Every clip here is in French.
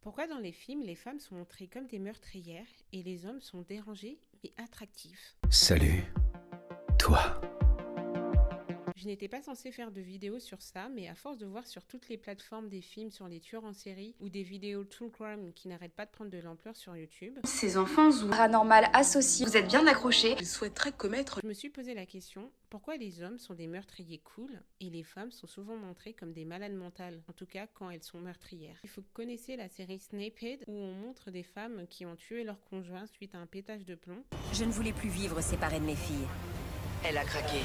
Pourquoi dans les films, les femmes sont montrées comme des meurtrières et les hommes sont dérangés mais attractifs? Salut, toi. Je n'étais pas censée faire de vidéo sur ça, mais à force de voir sur toutes les plateformes des films sur les tueurs en série ou des vidéos true crime qui n'arrêtent pas de prendre de l'ampleur sur YouTube, Ces enfants ou paranormal associés, vous êtes bien accrochés. Ils souhaiteraient commettre. je me suis posé la question, pourquoi les hommes sont des meurtriers cool et les femmes sont souvent montrées comme des malades mentales, en tout cas quand elles sont meurtrières. Il faut que vous connaissiez la série Snapehead où on montre des femmes qui ont tué leur conjoint suite à un pétage de plomb. Je ne voulais plus vivre séparée de mes filles. Elle a craqué.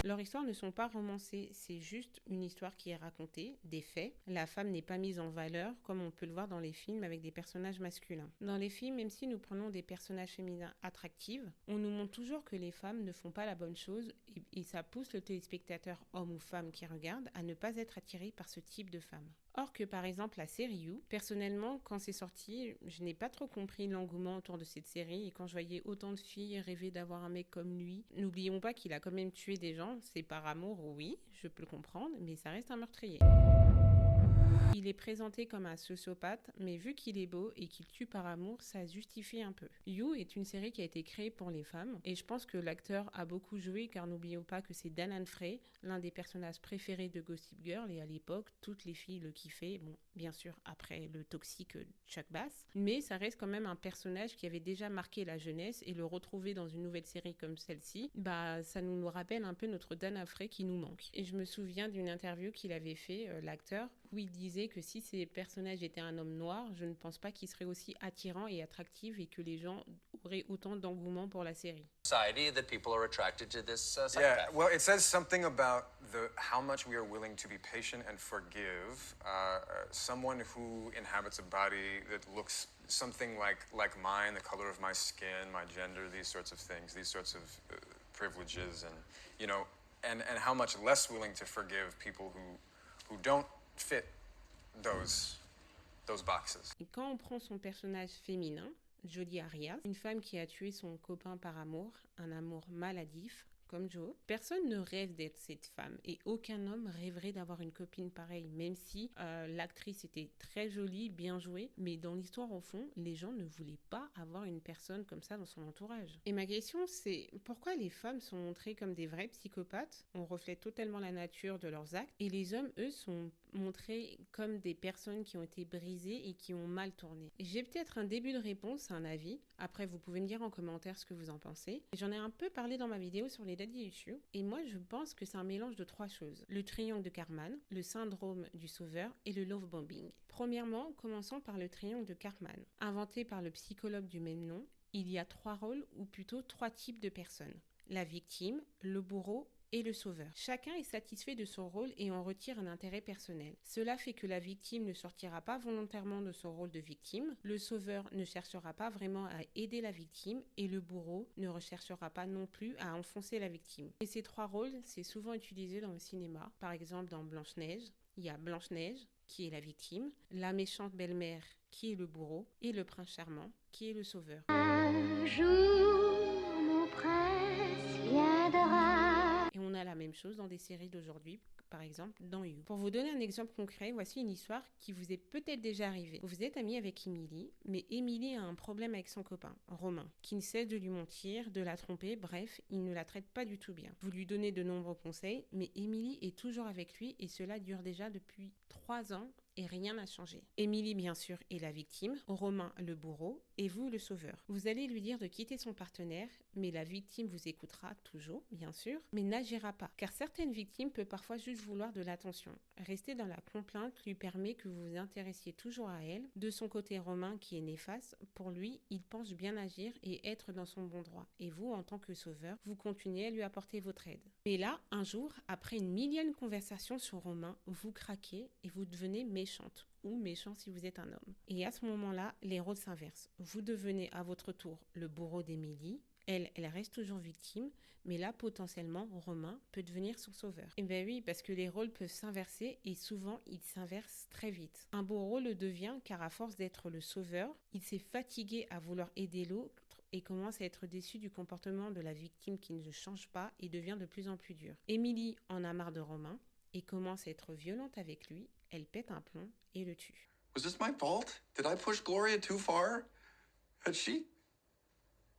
Leurs histoires ne sont pas romancées, c'est juste une histoire qui est racontée, des faits. La femme n'est pas mise en valeur comme on peut le voir dans les films avec des personnages masculins. Dans les films, même si nous prenons des personnages féminins attractifs, on nous montre toujours que les femmes ne font pas la bonne chose et ça pousse le téléspectateur, homme ou femme qui regarde, à ne pas être attiré par ce type de femme. Or que par exemple la série You, personnellement quand c'est sorti, je n'ai pas trop compris l'engouement autour de cette série et quand je voyais autant de filles rêver d'avoir un mec comme lui, n'oublions pas qu'il a quand même tué des gens, c'est par amour, oui, je peux le comprendre, mais ça reste un meurtrier. Il est présenté comme un sociopathe, mais vu qu'il est beau et qu'il tue par amour, ça justifie un peu. You est une série qui a été créée pour les femmes, et je pense que l'acteur a beaucoup joué, car n'oublions pas que c'est Dan Humphrey, l'un des personnages préférés de Gossip Girl, et à l'époque, toutes les filles le kiffaient, bon, bien sûr, après le toxique Chuck Bass, mais ça reste quand même un personnage qui avait déjà marqué la jeunesse, et le retrouver dans une nouvelle série comme celle-ci, bah, ça nous rappelle un peu notre Dan Humphrey qui nous manque. Et je me souviens d'une interview qu'il avait fait, l'acteur, où il disait que si ces personnages étaient un homme noir, je ne pense pas qu'il serait aussi attirant et attractif et que les gens auraient autant d'engouement pour la série. Society that people are attracted to this psychopath. Yeah, well, it says something about how much we are willing to be patient and forgive someone who inhabits a body that looks something like mine, the color of my skin, my gender, these sorts of things, these sorts of privileges, and and how much less willing to forgive people who don't fit those boxes. Et quand on prend son personnage féminin, Jodie Arias, une femme qui a tué son copain par amour, un amour maladif, comme Joe, personne ne rêve d'être cette femme et aucun homme rêverait d'avoir une copine pareille, même si l'actrice était très jolie, bien jouée, mais dans l'histoire au fond, les gens ne voulaient pas avoir une personne comme ça dans son entourage. Et ma question c'est, pourquoi les femmes sont montrées comme des vrais psychopathes, on reflète totalement la nature de leurs actes, et les hommes, eux, sont montrés comme des personnes qui ont été brisées et qui ont mal tourné. J'ai peut-être un début de réponse, un avis, après vous pouvez me dire en commentaire ce que vous en pensez. J'en ai un peu parlé dans ma vidéo sur les daddy issues, et moi je pense que c'est un mélange de trois choses. Le triangle de Karpman, le syndrome du sauveur et le love bombing. Premièrement, commençons par le triangle de Karpman. Inventé par le psychologue du même nom, il y a trois rôles ou plutôt trois types de personnes. La victime, le bourreau et le sauveur. Chacun est satisfait de son rôle et en retire un intérêt personnel. Cela fait que la victime ne sortira pas volontairement de son rôle de victime, le sauveur ne cherchera pas vraiment à aider la victime et le bourreau ne recherchera pas non plus à enfoncer la victime. Et ces trois rôles, c'est souvent utilisé dans le cinéma. Par exemple, dans Blanche-Neige, il y a Blanche-Neige qui est la victime, la méchante belle-mère qui est le bourreau et le prince charmant qui est le sauveur. Un jour, mon prince viendra. Et on a la même chose dans des séries d'aujourd'hui, par exemple dans You. Pour vous donner un exemple concret, voici une histoire qui vous est peut-être déjà arrivée. Vous êtes amie avec Emily, mais Emily a un problème avec son copain, Romain, qui ne cesse de lui mentir, de la tromper, bref, il ne la traite pas du tout bien. Vous lui donnez de nombreux conseils, mais Emily est toujours avec lui et cela dure déjà depuis 3 ans. Et rien n'a changé. Emily, bien sûr, est la victime, Romain le bourreau, et vous le sauveur. Vous allez lui dire de quitter son partenaire, mais la victime vous écoutera toujours, bien sûr, mais n'agira pas. Car certaines victimes peuvent parfois juste vouloir de l'attention. Rester dans la complainte lui permet que vous vous intéressiez toujours à elle. De son côté, Romain, qui est néfaste, pour lui, il pense bien agir et être dans son bon droit. Et vous, en tant que sauveur, vous continuez à lui apporter votre aide. Mais là, un jour, après une millième conversation sur Romain, vous craquez et vous devenez méchante ou méchant si vous êtes un homme. Et à ce moment-là, les rôles s'inversent. Vous devenez à votre tour le bourreau d'Emily. Elle reste toujours victime, mais là, potentiellement, Romain peut devenir son sauveur. Et bien oui, parce que les rôles peuvent s'inverser et souvent, ils s'inversent très vite. Un bourreau le devient car à force d'être le sauveur, il s'est fatigué à vouloir aider l'autre et commence à être déçu du comportement de la victime qui ne change pas et devient de plus en plus dur. Emily en a marre de Romain et commence à être violente avec lui. Elle pète un plomb et le tue. Was this my fault? Did I push Gloria too far? Had she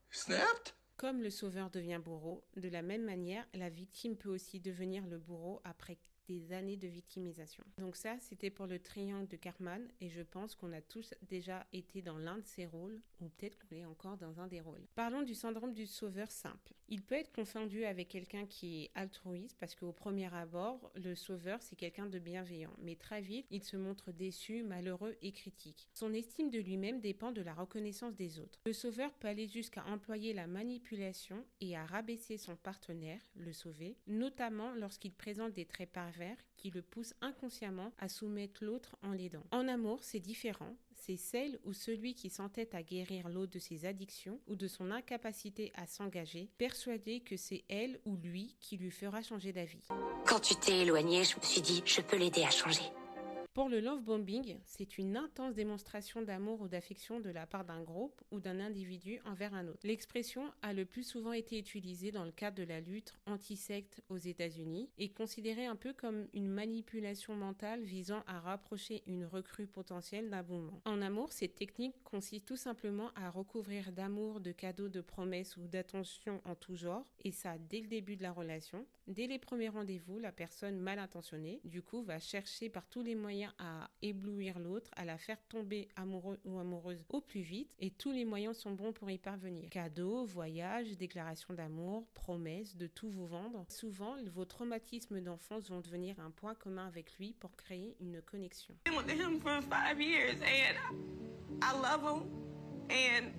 snapped? Comme le sauveur devient bourreau, de la même manière, la victime peut aussi devenir le bourreau après des années de victimisation. Donc ça, c'était pour le triangle de Karpman, et je pense qu'on a tous déjà été dans l'un de ces rôles, ou peut-être qu'on est encore dans un des rôles. Parlons du syndrome du sauveur simple. Il peut être confondu avec quelqu'un qui est altruiste, parce qu'au premier abord, le sauveur, c'est quelqu'un de bienveillant, mais très vite, il se montre déçu, malheureux et critique. Son estime de lui-même dépend de la reconnaissance des autres. Le sauveur peut aller jusqu'à employer la manipulation et à rabaisser son partenaire, le sauvé, notamment lorsqu'il présente des traits pervers qui le poussent inconsciemment à soumettre l'autre en l'aidant. En amour, c'est différent. C'est celle ou celui qui s'entête à guérir l'autre de ses addictions ou de son incapacité à s'engager, persuadé que c'est elle ou lui qui lui fera changer d'avis. Quand tu t'es éloigné, je me suis dit, je peux l'aider à changer. Pour le love bombing, c'est une intense démonstration d'amour ou d'affection de la part d'un groupe ou d'un individu envers un autre. L'expression a le plus souvent été utilisée dans le cadre de la lutte anti-secte aux États-Unis et considérée un peu comme une manipulation mentale visant à rapprocher une recrue potentielle d'un mouvement. En amour, cette technique consiste tout simplement à recouvrir d'amour, de cadeaux, de promesses ou d'attention en tout genre, et ça dès le début de la relation. Dès les premiers rendez-vous, la personne mal intentionnée, du coup, va chercher par tous les moyens à éblouir l'autre, à la faire tomber amoureux ou amoureuse au plus vite, et tous les moyens sont bons pour y parvenir. Cadeaux, voyages, déclarations d'amour, promesses, de tout vous vendre. Souvent, vos traumatismes d'enfance vont devenir un point commun avec lui pour créer une connexion. I've been with him for 5 years and I love him and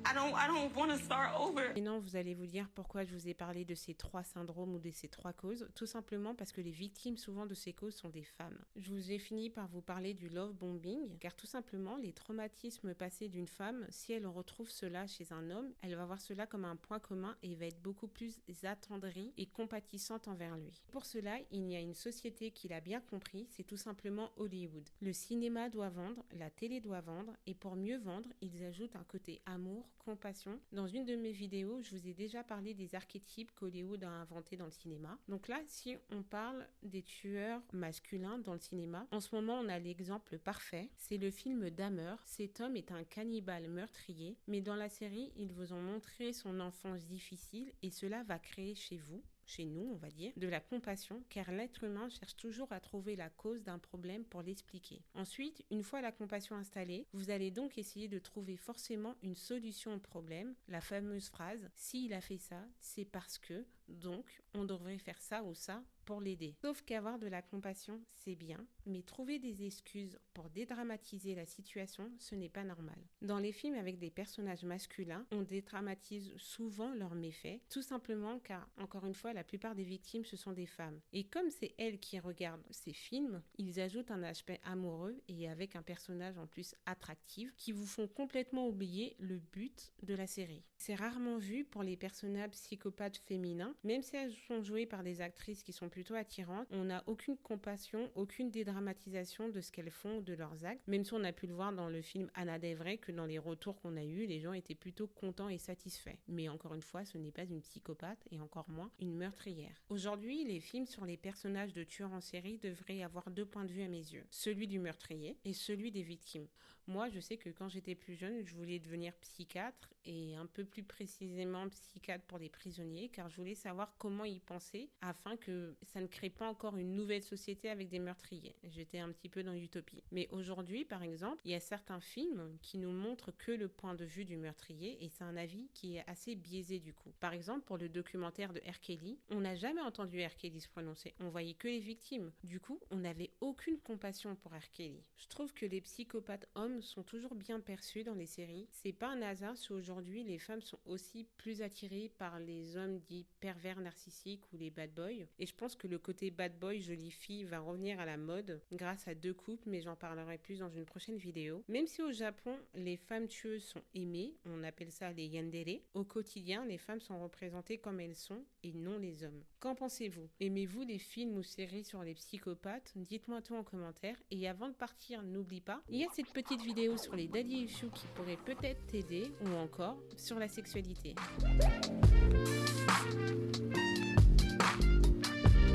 I don't want to start over. Maintenant, vous allez vous dire pourquoi je vous ai parlé de ces 3 syndromes ou de ces 3 causes. Tout simplement parce que les victimes souvent de ces causes sont des femmes. Je vous ai fini par vous parler du love bombing, car tout simplement, les traumatismes passés d'une femme, si elle retrouve cela chez un homme, elle va voir cela comme un point commun et va être beaucoup plus attendrie et compatissante envers lui. Pour cela, il y a une société qui l'a bien compris, c'est tout simplement Hollywood. Le cinéma doit vendre, la télé doit vendre, et pour mieux vendre, ils ajoutent un côté amour, compassion. Dans une de mes vidéos, je vous ai déjà parlé des archétypes qu'Hollywood a inventés dans le cinéma. Donc là, si on parle des tueurs masculins dans le cinéma, en ce moment, on a l'exemple parfait. C'est le film Dahmer. Cet homme est un cannibale meurtrier, mais dans la série, ils vous ont montré son enfance difficile et cela va créer chez vous, chez nous, on va dire, de la compassion, car l'être humain cherche toujours à trouver la cause d'un problème pour l'expliquer. Ensuite, une fois la compassion installée, vous allez donc essayer de trouver forcément une solution au problème, la fameuse phrase « s'il a fait ça, c'est parce que, donc, on devrait faire ça ou ça » pour l'aider. Sauf qu'avoir de la compassion, c'est bien, mais trouver des excuses pour dédramatiser la situation, ce n'est pas normal. Dans les films avec des personnages masculins, on dédramatise souvent leurs méfaits, tout simplement car, encore une fois, la plupart des victimes, ce sont des femmes. Et comme c'est elles qui regardent ces films, ils ajoutent un aspect amoureux et avec un personnage en plus attractif qui vous font complètement oublier le but de la série. C'est rarement vu pour les personnages psychopathes féminins, même si elles sont jouées par des actrices qui sont plutôt attirantes, on n'a aucune compassion, aucune dédramatisation de ce qu'elles font, de leurs actes, même si on a pu le voir dans le film Anna Devray, que dans les retours qu'on a eus, les gens étaient plutôt contents et satisfaits. Mais encore une fois, ce n'est pas une psychopathe et encore moins une meurtrière. Aujourd'hui, les films sur les personnages de tueurs en série devraient avoir 2 points de vue à mes yeux, celui du meurtrier et celui des victimes. Moi, je sais que quand j'étais plus jeune, je voulais devenir psychiatre et un peu plus précisément psychiatre pour les prisonniers, car je voulais savoir comment ils pensaient afin que ça ne crée pas encore une nouvelle société avec des meurtriers. J'étais un petit peu dans l'utopie. Mais aujourd'hui, par exemple, il y a certains films qui nous montrent que le point de vue du meurtrier et c'est un avis qui est assez biaisé du coup. Par exemple, pour le documentaire de R. Kelly, on n'a jamais entendu R. Kelly se prononcer. On voyait que les victimes. Du coup, on n'avait aucune compassion pour R. Kelly. Je trouve que les psychopathes hommes sont toujours bien perçus dans les séries. C'est pas un hasard si aujourd'hui les femmes sont aussi plus attirées par les hommes dits pervers narcissiques ou les bad boys. Et je pense que le côté bad boy, jolie fille va revenir à la mode grâce à 2 couples, mais j'en parlerai plus dans une prochaine vidéo. Même si au Japon, les femmes tueuses sont aimées, on appelle ça les yandere, au quotidien, les femmes sont représentées comme elles sont et non les hommes. Qu'en pensez-vous? Aimez-vous les films ou séries sur les psychopathes? Dites-moi tout en commentaire. Et avant de partir, n'oublie pas, il y a cette petite vidéo sur les daddy issues qui pourrait peut-être t'aider ou encore sur la sexualité.